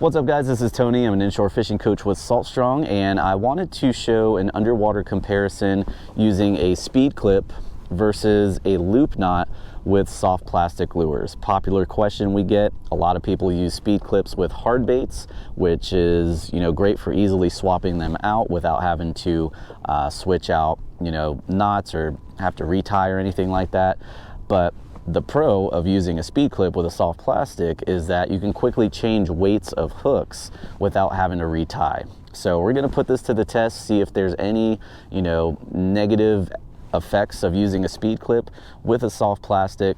What's up guys, this is Tony. I'm an inshore fishing coach with Salt Strong, and I wanted to show an underwater comparison using a speed clip versus a loop knot with soft plastic lures. Popular question we get. A lot of people use speed clips with hard baits, which is great for easily swapping them out without having to switch out knots or have to retie or anything like that. But the pro of using a speed clip with a soft plastic is that you can quickly change weights of hooks without having to retie. So we're going to put this to the test, see if there's any negative effects of using a speed clip with a soft plastic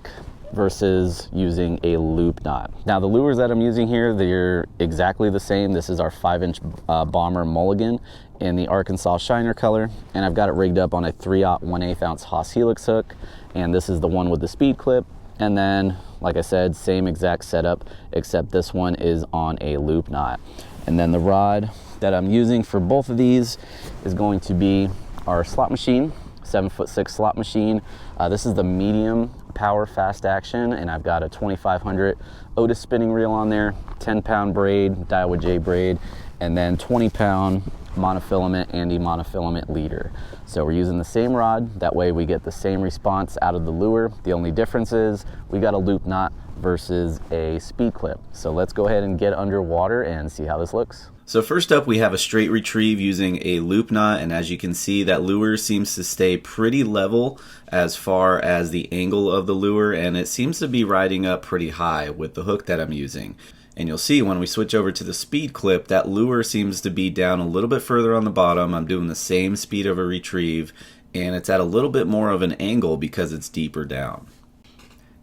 versus using a loop knot. Now the lures that I'm using here, they're exactly the same. This is our 5-inch bomber Mulligan in the Arkansas Shiner color, and I've got it rigged up on a 3/0 1/8 ounce Hoss Helix hook, and this is the one with the speed clip. And then, like I said, same exact setup, except this one is on a loop knot. And then the rod that I'm using for both of these is going to be our slot machine, 7'6" slot machine. This is the medium power fast action, and I've got a 2500 Otis spinning reel on there, 10-pound braid, Daiwa J-Braid, and then 20-pound monofilament Ande monofilament leader. So we're using the same rod, that way we get the same response out of the lure. The only difference is we got a loop knot versus a speed clip. So let's go ahead and get underwater and see how this looks. So first up, we have a straight retrieve using a loop knot, and as you can see, that lure seems to stay pretty level as far as the angle of the lure, and it seems to be riding up pretty high with the hook that I'm using. And you'll see when we switch over to the speed clip, that lure seems to be down a little bit further on the bottom. I'm doing the same speed of a retrieve, and it's at a little bit more of an angle because it's deeper down.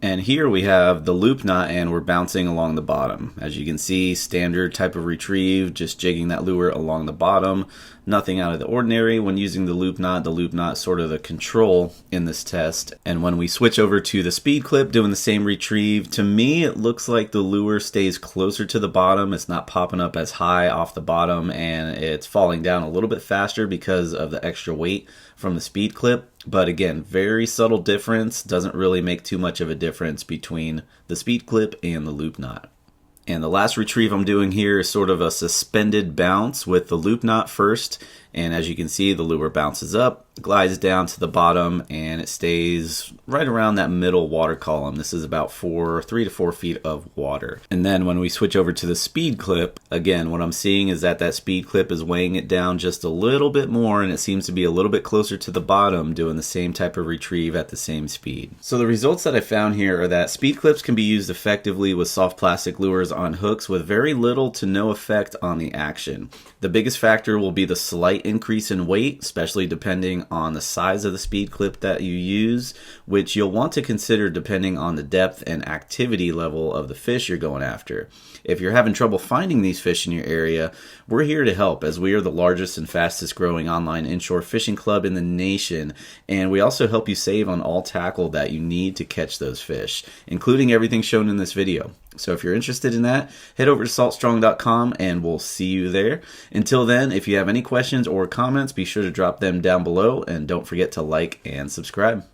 And here we have the loop knot, and we're bouncing along the bottom. As you can see, standard type of retrieve, just jigging that lure along the bottom. Nothing out of the ordinary when using the loop knot. The loop knot sort of the control in this test. And when we switch over to the speed clip, doing the same retrieve, to me it looks like the lure stays closer to the bottom. It's not popping up as high off the bottom, and it's falling down a little bit faster because of the extra weight from the speed clip. But again, very subtle difference. Doesn't really make too much of a difference between the speed clip and the loop knot. And the last retrieve I'm doing here is sort of a suspended bounce with the loop knot first. And as you can see, the lure bounces up, glides down to the bottom, and it stays right around that middle water column. This is about 3 to 4 feet of water. And then when we switch over to the speed clip, again, what I'm seeing is that that speed clip is weighing it down just a little bit more, and it seems to be a little bit closer to the bottom, doing the same type of retrieve at the same speed. So the results that I found here are that speed clips can be used effectively with soft plastic lures on hooks with very little to no effect on the action. The biggest factor will be the slight increase in weight, especially depending on the size of the speed clip that you use, which you'll want to consider depending on the depth and activity level of the fish you're going after. If you're having trouble finding these fish in your area, we're here to help, as we are the largest and fastest growing online inshore fishing club in the nation, and we also help you save on all tackle that you need to catch those fish, including everything shown in this video. So if you're interested in that, head over to saltstrong.com and we'll see you there. Until then, if you have any questions or comments, be sure to drop them down below, and don't forget to like and subscribe.